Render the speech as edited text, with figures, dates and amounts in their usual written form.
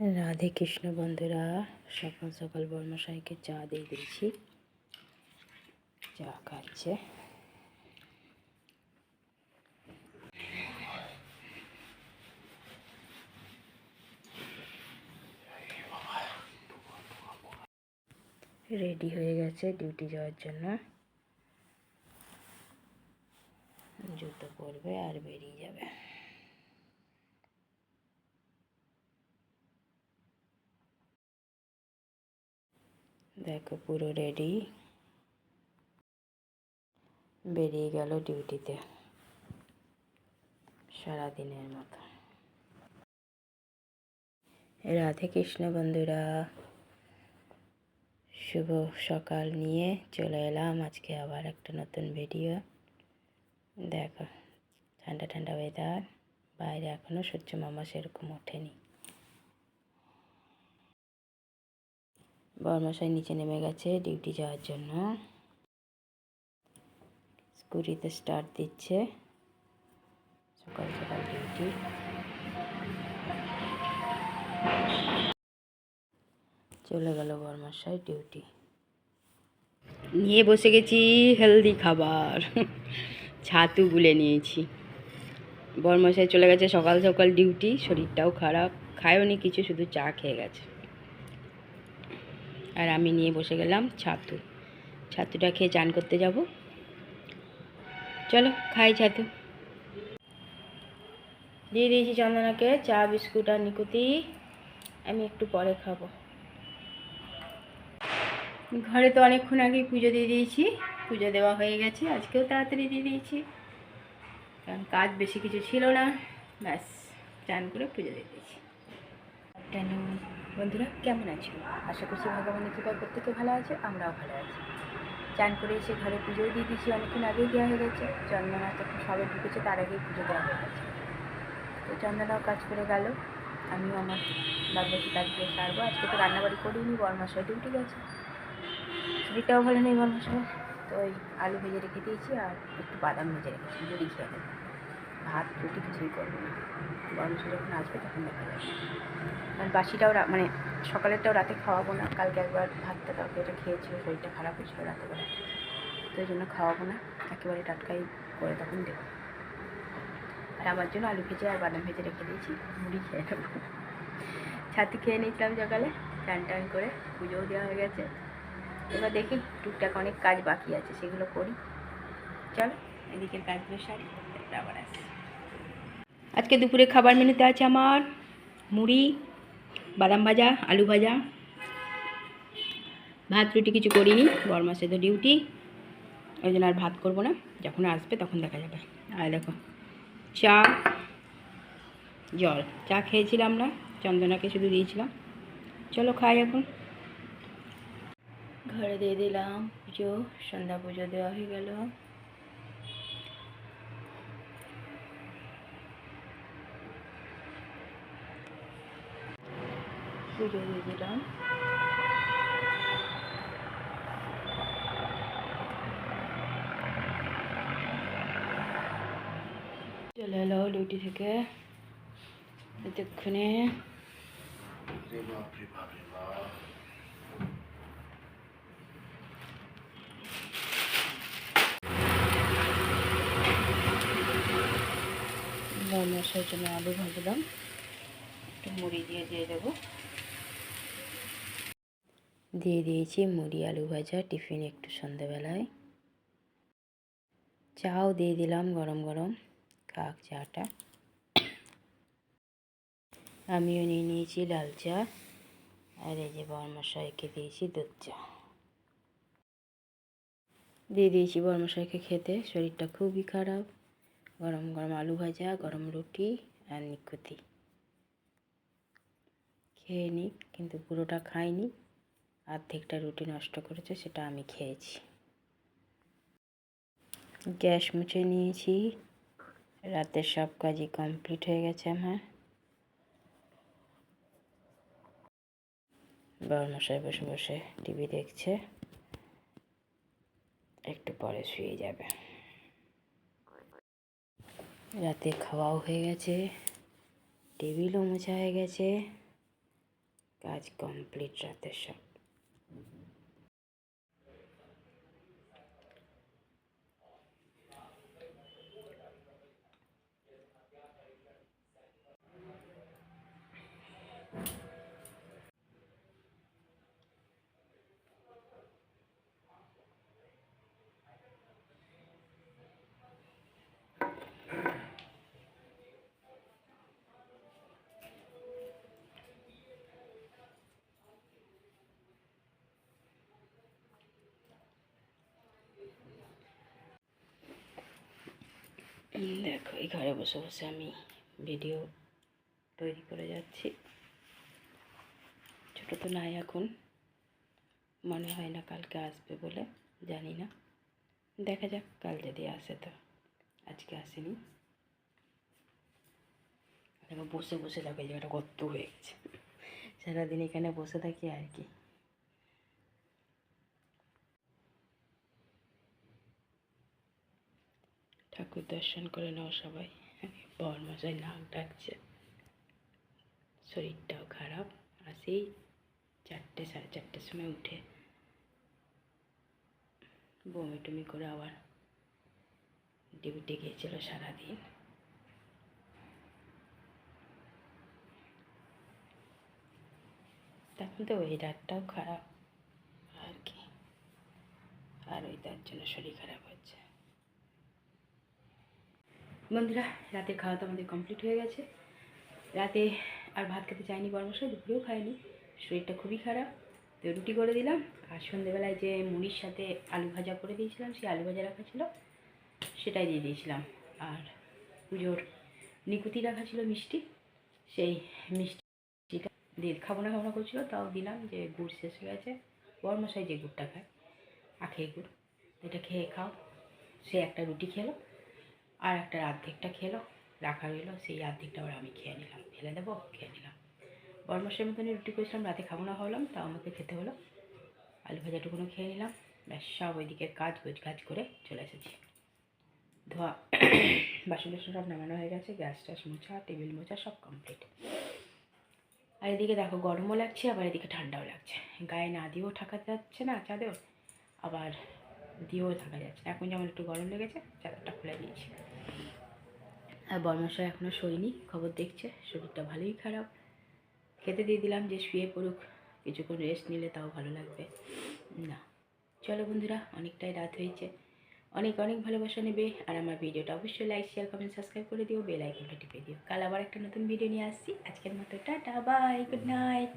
রাধে কৃষ্ণ বন্ধুরা, সকাল সকাল বর্মশাইকে চা দিয়ে দিয়েছি। চা খাচ্ছে। রেডি হয়ে গেছে ডিউটি যাওয়ার জন্য। জুতো পরবে আর বেরিয়ে যাবে। দেখো পুরো রেডি, বেরিয়ে গেল ডিউটিতে সারাদিনের মতো। রাধে কৃষ্ণ বন্ধুরা, শুভ সকাল নিয়ে চলে এলাম আজকে আবার একটা নতুন ভিডিও। দেখো ঠান্ডা ঠান্ডা ওয়েদার, বাইরে এখনও সূর্য মামা সেরকম ওঠেনি। বর্মশাই নিচে নেমে গেছে ডিউটি যাওয়ার জন্য। স্কুটিতে স্টার্ট দিচ্ছে, সকাল সকাল ডিউটি। চলে গেল বর্মশাই ডিউটি। নিয়ে বসে গেছি হেলদি খাবার, ছাতু গুলে নিয়েছি। বর্মশাই চলে গেছে সকাল সকাল ডিউটি, শরীরটাও খারাপ, খায়ওনি কিছু, শুধু চা খেয়ে গেছে। আর আমি নিয়ে বসে গেলাম ছাতু। ছাতুটা খেয়ে চান করতে যাব। চলো খাই ছাতু। দিয়ে দিয়েছি চন্দনাকে চা, বিস্কুট আর নিকুতি। আমি একটু পরে খাবো। ঘরে তো অনেকক্ষণ আগেই পুজো দিয়ে দিয়েছি, পুজো দেওয়া হয়ে গেছে। আজকেও তাড়াতাড়ি দিয়ে দিয়েছি, কারণ কাজ বেশি কিছু ছিল না। ব্যাস চান করে পুজো দিয়ে দিয়েছি। বন্ধুরা কেমন আছো? আশা করছি ভগবানের কৃপায় প্রত্যেকে ভালো আছে, আমরাও ভালো আছি। চান করে এসে ঘরে পুজোও দিয়ে দিয়েছি, অনেকক্ষণ আগেই দেওয়া হয়ে গেছে। চন্দনা তখন সবে ঢুকেছে, তার আগেই পুজো দেওয়া হয়ে গেছে। তো চন্দনাও কাজ করে গেল, আমিও আমার বাদবাকি কাজগুলো সারবো। আজকে তো রান্নাবাড়ি করিনি, বর্মশাই ডিউটি গেছে, শরীরটাও ভালো নেই বর্মশাই। তো ওই আলু ভেজে রেখে দিয়েছি আর একটু বাদাম ভেজে রেখেছি, মুড়ি খেয়ে নেব। ভাত রুটি কিছুই করবো না, বর্মশাই যখন আসবে তখন দেখা যাবে। আর বাসিটাও মানে সকালেরটাও রাতে খাওয়াবো না। কালকে একবার ভাতটা তরকারিটা খেয়েছিল, শরীরটা খারাপ হয়েছিল রাতেবেলা, তো ওই জন্য খাওয়াবো না, একেবারে টাটকাই করে তখন দেবো। আর আমার জন্য আলু ভেজে আর বাদাম ভেজে রেখে দিয়েছি, মুড়ি খেয়ে নেবো। ছাতু খেয়ে নিয়েছিলাম সকালে, চান টান করে, পুজোও দেওয়া হয়ে গেছে। এবার দেখি টুকটাক অনেক কাজ বাকি আছে, সেগুলো করি। চলো এদিকের কাজগুলো সারি, তারপরে আবার আসি। আজকে দুপুরে খাবার মেনুতে আছে আমার মুড়ি, বাদাম ভাজা, আলু ভাজা। ভাত রুটি কিছু করিনি, বর্মশাই তো ডিউটি, ওই জন্য আর ভাত করবো না, যখন আসবে তখন দেখা যাবে। আর দেখো চা, জল। চা খেয়েছিলাম না, চন্দনাকে শুধু দিয়েছিলাম। চলো খাই এখন। ঘরে দিয়ে দিলাম পুজো, সন্ধ্যা পুজো দেওয়া হয়ে গেল। পুজো দিয়ে দিলাম। চলে এলো ডিউটি থেকে এতক্ষণে। বর্মশাইয়ের জন্য আলু ভাজলাম, একটু মুড়ি দিয়ে দেবো। দিয়ে দিয়েছি মুড়ি আলু ভাজা টিফিন একটু সন্ধ্যেবেলায়। চাও দিয়ে দিলাম গরম গরম, কাক চাটা। আমিও নিয়ে নিয়েছি লাল চা, আর এই যে বর্মশাইকে দিয়েছি দুধ চা। দিয়ে দিয়েছি বর্মশাইকে খেতে, শরীরটা খুবই খারাপ। গরম গরম আলু ভাজা, গরম রুটি আর নিকুতি খেয়ে নিই, কিন্তু পুরোটা খাইনি, অর্ধেকটা রুটি নষ্ট করেছে, সেটা আমি খেয়েছি। গ্যাস মুছে নিয়েছি, রাতের সব কাজই কমপ্লিট হয়ে গেছে আমার। বর্মশাই বসে বসে টিভি দেখছে, একটু পরে শুয়ে যাবে। রাতে খাওয়াও হয়ে গেছে, টেবিলও মোছা হয়ে গেছে, কাজ কমপ্লিট রাতের সব। দেখো এই ঘরে বসে বসে আমি ভিডিও তৈরি করে যাচ্ছি। ছোটো তো নাই এখন, মনে হয় না কালকে আসবে বলে, জানি না, দেখা যাক কাল যদি আসে তো। আজকে আসেনি। দেখো বসে বসে দেখো এই জায়গাটা কত হয়ে গেছে, সারাদিন এখানে বসে থাকি আর কি। ঠাকুর দর্শন করে নাও সবাই। বরমশাই নাক ডাকছে, শরীরটাও খারাপ। আর সেই 4টে সাড়ে 4টের সময় উঠে বমি টমি করে আবার ডিউটি গিয়েছিল সারাদিন। তখন তো ওয়েদারটাও খারাপ আর কি, আর ওই তার জন্য শরীর খারাপ হচ্ছে। বন্ধুরা, রাতের খাওয়া তো আমাদের কমপ্লিট হয়ে গেছে। রাতে আর ভাত খেতে চাইনি বরমশাই, দুপুরেও খাইনি, শরীরটা খুবই খারাপ। তো রুটি করে দিলাম, আর সন্ধেবেলায় যে মুড়ির সাথে আলু ভাজা করে দিয়েছিলাম, সেই আলু ভাজা রাখা ছিল, সেটাই দিয়ে দিয়েছিলাম। আর পুজোর নিকুতি রাখা ছিল মিষ্টি, সেই মিষ্টিটা দিয়ে খাবো না করছিল, তাও দিলাম, যে গুড় শেষ হয়ে গেছে। বরমশাই যে গুড়টা খায়, আখের গুড়, এটা খেয়ে খাও। সে একটা রুটি খেলো, আর একটা অর্ধেকটা খেলো, রাখা রইলো, সেই অর্ধেকটা আবার আমি খেয়ে নিলাম, ফেলে দেবো, খেয়ে নিলাম। বরমশাইয়ের মতনই রুটি করেছিলাম, রাতে খাবো না ভাবলাম, তাও আমাকে খেতে হলো। আলু ভাজাটুকুনো খেয়ে নিলাম, ব্যাস সব ওইদিকে কাজ করে চলে এসেছি। ধোয়া বাসন টাসন সব নামানো হয়ে গেছে, গ্যাস ট্যাস মোছা, টেবিল মোছা সব কমপ্লিট। আর এদিকে দেখো গরমও লাগছে, আবার এদিকে ঠান্ডাও লাগছে। গায়ে না দিয়েও থাকা যাচ্ছে না চাদর, আবার দিয়েও থাকা যাচ্ছে না। এখন যেমন একটু গরম লেগেছে, চাদরটা খুলে দিয়েছি। আর বরমশাই এখনও শোয়নি, খবর দেখছে, শরীরটা ভালোই খারাপ। খেতে দিয়ে দিলাম যে শুয়ে পড়ুক, কিছুক্ষণ রেস্ট নিলে তাও ভালো লাগবে না। চলো বন্ধুরা, অনেকটাই রাত হয়েছে, অনেক অনেক ভালোবাসা নেবে। আর আমার ভিডিওটা অবশ্যই লাইক শেয়ার কমেন্ট সাবস্ক্রাইব করে দিও, বেল আইকনটা টিপে দিও। কাল আবার একটা নতুন ভিডিও নিয়ে আসছি। আজকের মতো টাটা, বাই, গুড নাইট।